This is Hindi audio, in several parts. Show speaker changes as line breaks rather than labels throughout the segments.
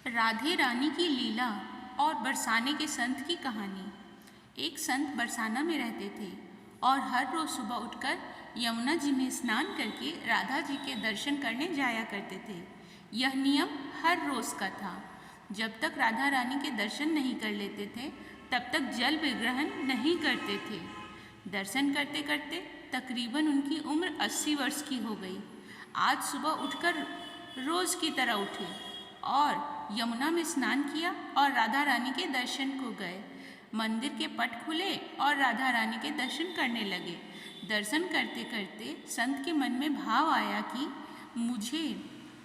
राधे रानी की लीला और बरसाने के संत की कहानी। एक संत बरसाना में रहते थे और हर रोज सुबह उठकर यमुना जी में स्नान करके राधा जी के दर्शन करने जाया करते थे। यह नियम हर रोज का था। जब तक राधा रानी के दर्शन नहीं कर लेते थे तब तक जल विग्रहण नहीं करते थे। दर्शन करते करते तकरीबन उनकी उम्र 80 वर्ष की हो गई। आज सुबह उठकर रोज की तरह उठे और यमुना में स्नान किया और राधा रानी के दर्शन को गए। मंदिर के पट खुले और राधा रानी के दर्शन करने लगे। दर्शन करते करते संत के मन में भाव आया कि मुझे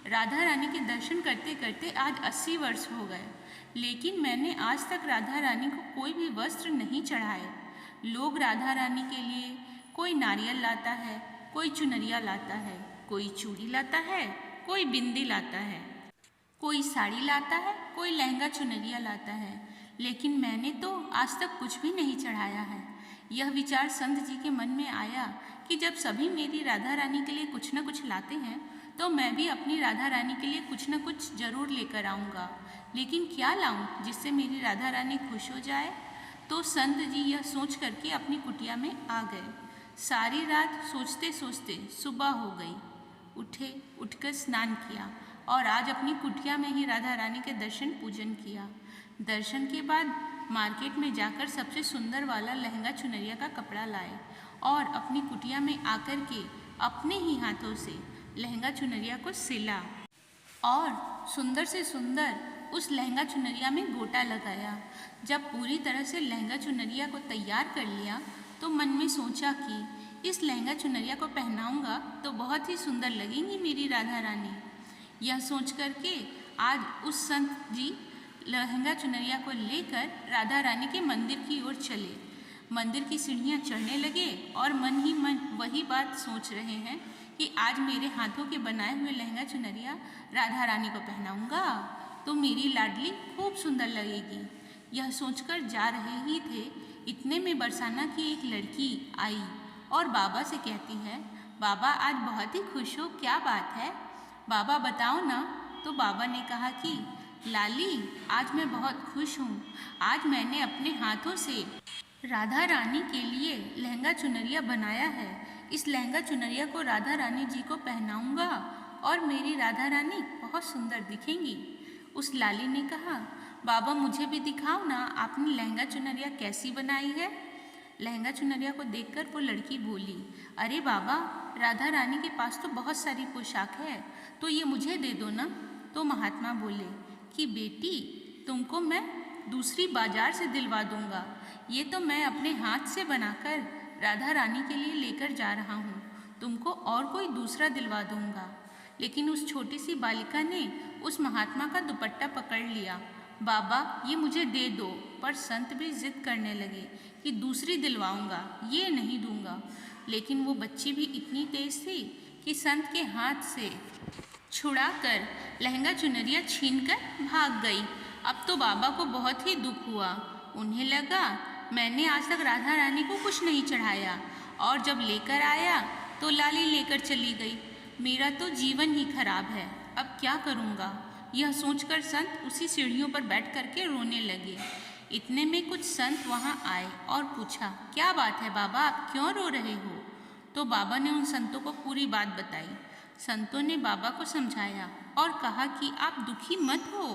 राधा रानी के दर्शन करते करते आज 80 वर्ष हो गए, लेकिन मैंने आज तक राधा रानी को कोई भी वस्त्र नहीं चढ़ाए। लोग राधा रानी के लिए कोई नारियल लाता है, कोई चुनरिया लाता है, कोई चूड़ी लाता है, कोई बिंदी लाता है, कोई साड़ी लाता है, कोई लहंगा चुनरिया लाता है, लेकिन मैंने तो आज तक कुछ भी नहीं चढ़ाया है। यह विचार संत जी के मन में आया कि जब सभी मेरी राधा रानी के लिए कुछ न कुछ लाते हैं तो मैं भी अपनी राधा रानी के लिए कुछ न कुछ जरूर लेकर आऊँगा, लेकिन क्या लाऊं जिससे मेरी राधा रानी खुश हो जाए। तो संत जी यह सोच करके अपनी कुटिया में आ गए। सारी रात सोचते सोचते सुबह हो गई। उठकर स्नान किया और आज अपनी कुटिया में ही राधा रानी के दर्शन पूजन किया। दर्शन के बाद मार्केट में जाकर सबसे सुंदर वाला लहंगा चुनरिया का कपड़ा लाए और अपनी कुटिया में आकर के अपने ही हाथों से लहंगा चुनरिया को सिला और सुंदर से सुंदर उस लहंगा चुनरिया में गोटा लगाया। जब पूरी तरह से लहंगा चुनरिया को तैयार कर लिया तो मन में सोचा कि इस लहंगा चुनरिया को पहनाऊंगा तो बहुत ही सुंदर लगेंगी मेरी राधा रानी। यह सोच करके आज उस संत जी लहंगा चुनरिया को लेकर राधा रानी के मंदिर की ओर चले। मंदिर की सीढ़ियाँ चढ़ने लगे और मन ही मन वही बात सोच रहे हैं कि आज मेरे हाथों के बनाए हुए लहंगा चुनरिया राधा रानी को पहनाऊंगा तो मेरी लाडली खूब सुंदर लगेगी। यह सोचकर जा रहे ही थे, इतने में बरसाना की एक लड़की आई और बाबा से कहती है, बाबा आज बहुत ही खुश हो, क्या बात है बाबा बताओ ना। तो बाबा ने कहा कि लाली आज मैं बहुत खुश हूँ। आज मैंने अपने हाथों से राधा रानी के लिए लहंगा चुनरिया बनाया है। इस लहंगा चुनरिया को राधा रानी जी को पहनाऊंगा और मेरी राधा रानी बहुत सुंदर दिखेंगी। उस लाली ने कहा, बाबा मुझे भी दिखाओ ना, आपने लहंगा चुनरिया कैसी बनाई है। लहंगा चुनरिया को देखकर वो लड़की बोली, अरे बाबा राधा रानी के पास तो बहुत सारी पोशाक है, तो ये मुझे दे दो ना। तो महात्मा बोले कि बेटी तुमको मैं दूसरी बाजार से दिलवा दूंगा, ये तो मैं अपने हाथ से बनाकर राधा रानी के लिए लेकर जा रहा हूँ, तुमको और कोई दूसरा दिलवा दूंगा। लेकिन उस छोटी सी बालिका ने उस महात्मा का दुपट्टा पकड़ लिया, बाबा ये मुझे दे दो। पर संत भी जिद करने लगे कि दूसरी दिलवाऊंगा, ये नहीं दूंगा। लेकिन वो बच्ची भी इतनी तेज थी कि संत के हाथ से छुड़ाकर लहंगा चुनरिया छीनकर भाग गई। अब तो बाबा को बहुत ही दुख हुआ। उन्हें लगा मैंने आज तक राधा रानी को कुछ नहीं चढ़ाया और जब लेकर आया तो लाली लेकर चली गई। मेरा तो जीवन ही खराब है, अब क्या करूँगा। यह सोचकर संत उसी सीढ़ियों पर बैठ करके रोने लगे। इतने में कुछ संत वहाँ आए और पूछा, क्या बात है बाबा, आप क्यों रो रहे हो। तो बाबा ने उन संतों को पूरी बात बताई। संतों ने बाबा को समझाया और कहा कि आप दुखी मत हो,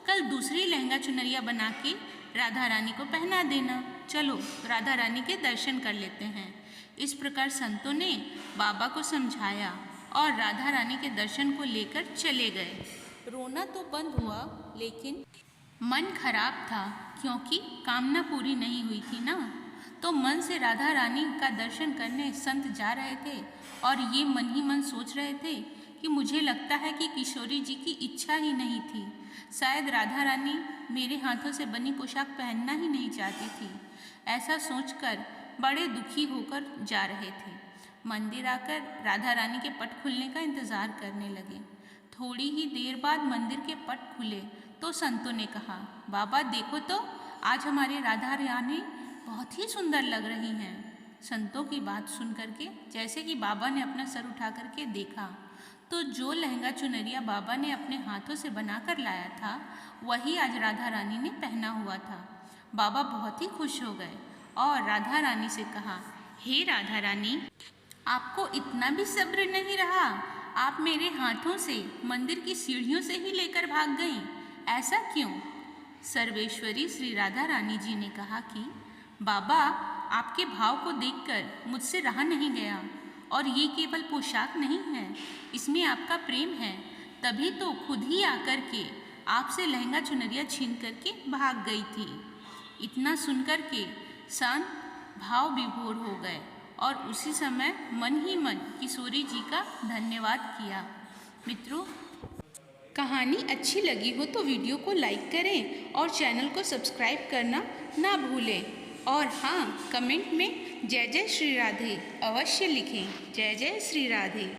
कल दूसरी लहंगा चुनरिया बना के राधा रानी को पहना देना। चलो राधा रानी के दर्शन कर लेते हैं। इस प्रकार संतों ने बाबा को समझाया और राधा रानी के दर्शन को लेकर चले गए। रोना तो बंद हुआ लेकिन मन खराब था, क्योंकि कामना पूरी नहीं हुई थी ना। तो मन से राधा रानी का दर्शन करने संत जा रहे थे और ये मन ही मन सोच रहे थे कि मुझे लगता है कि किशोरी जी की इच्छा ही नहीं थी, शायद राधा रानी मेरे हाथों से बनी पोशाक पहनना ही नहीं चाहती थी। ऐसा सोचकर बड़े दुखी होकर जा रहे थे। मंदिर आकर राधा रानी के पट खुलने का इंतज़ार करने लगे। थोड़ी ही देर बाद मंदिर के पट खुले तो संतों ने कहा, बाबा देखो तो आज हमारी राधा रानी बहुत ही सुंदर लग रही हैं। संतों की बात सुन करके जैसे कि बाबा ने अपना सर उठा करके देखा तो जो लहंगा चुनरिया बाबा ने अपने हाथों से बनाकर लाया था वही आज राधा रानी ने पहना हुआ था। बाबा बहुत ही खुश हो गए और राधा रानी से कहा, हे राधा रानी, आपको इतना भी सब्र नहीं रहा? आप मेरे हाथों से मंदिर की सीढ़ियों से ही लेकर भाग गईं। ऐसा क्यों? सर्वेश्वरी श्री राधा रानी जी ने कहा कि बाबा, आपके भाव को देखकर मुझसे रहा नहीं गया, और ये केवल पोशाक नहीं है, इसमें आपका प्रेम है। तभी तो खुद ही आकर के आपसे लहंगा चुनरिया छीन करके भाग गई थी। इतना सुनकर के संत भाव विभोर हो गए और उसी समय मन ही मन किशोरी जी का धन्यवाद किया। मित्रों, कहानी अच्छी लगी हो तो वीडियो को लाइक करें और चैनल को सब्सक्राइब करना ना भूलें। और हाँ, कमेंट में जय जय श्री राधे अवश्य लिखें। जय जय श्री राधे।